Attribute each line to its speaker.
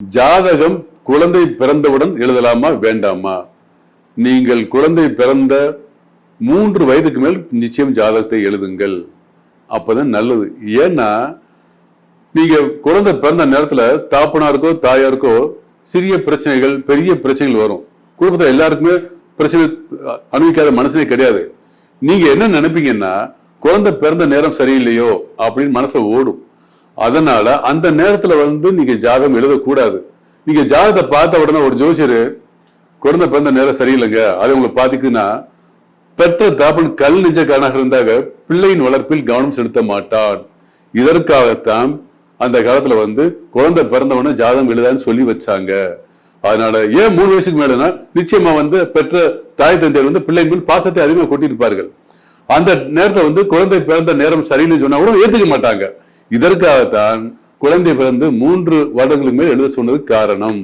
Speaker 1: ஜாதகம் குழந்தை பிறந்தவுடன் எழுதலாமா வேண்டாமா? நீங்கள் குழந்தை பிறந்த 3 வயதுக்கு மேல் நிச்சயம் ஜாதகத்தை எழுதுங்கள். அப்பதான் நல்லது. ஏன்னா நீங்க குழந்தை பிறந்த நேரத்துல தாப்பனாருக்கோ தாயாருக்கோ சிறிய பிரச்சனைகள் பெரிய பிரச்சனைகள் வரும். குடும்பத்துல எல்லாருக்குமே பிரச்சனை அனுபவிக்காத மனசே கிடையாது. நீங்க என்ன நினைப்பீங்கன்னா குழந்தை பிறந்த நேரம் சரியில்லையோ அப்படின்னு மனசை ஓடும். அதனால அந்த நேரத்துல நீங்க ஜாதகம் எழுதக்கூடாது. நீங்க ஜாதகத்தை பார்த்த உடனே ஒரு ஜோசியர் குழந்தை பிறந்த நேரம் சரியில்லைங்க, அது உங்களுக்கு பாதிக்குதுன்னா பெற்ற தாப்பன் கல் நெஞ்சக்காரனாக இருந்தாக பிள்ளையின் வளர்ப்பில் கவனம் செலுத்த மாட்டான். இதற்காகத்தான் அந்த காலத்துல குழந்தை பிறந்தவன ஜாதகம் எழுதான்னு சொல்லி வச்சாங்க. அதனால ஏன் 3 வயசுக்கு மேலனா நிச்சயமா பெற்ற தாய் தந்தையர் பிள்ளையின் மேல் பாசத்தை அதிகமாக கொட்டிருப்பார்கள். அந்த நேரத்துல குழந்தை பிறந்த நேரம் சரியில்லைன்னு சொன்னா கூட ஏத்துக்க மாட்டாங்க. இதற்காகத்தான் குழந்தை பிறந்து 3 வருடங்களுக்கு மேல் எழுத சொன்னது காரணம்.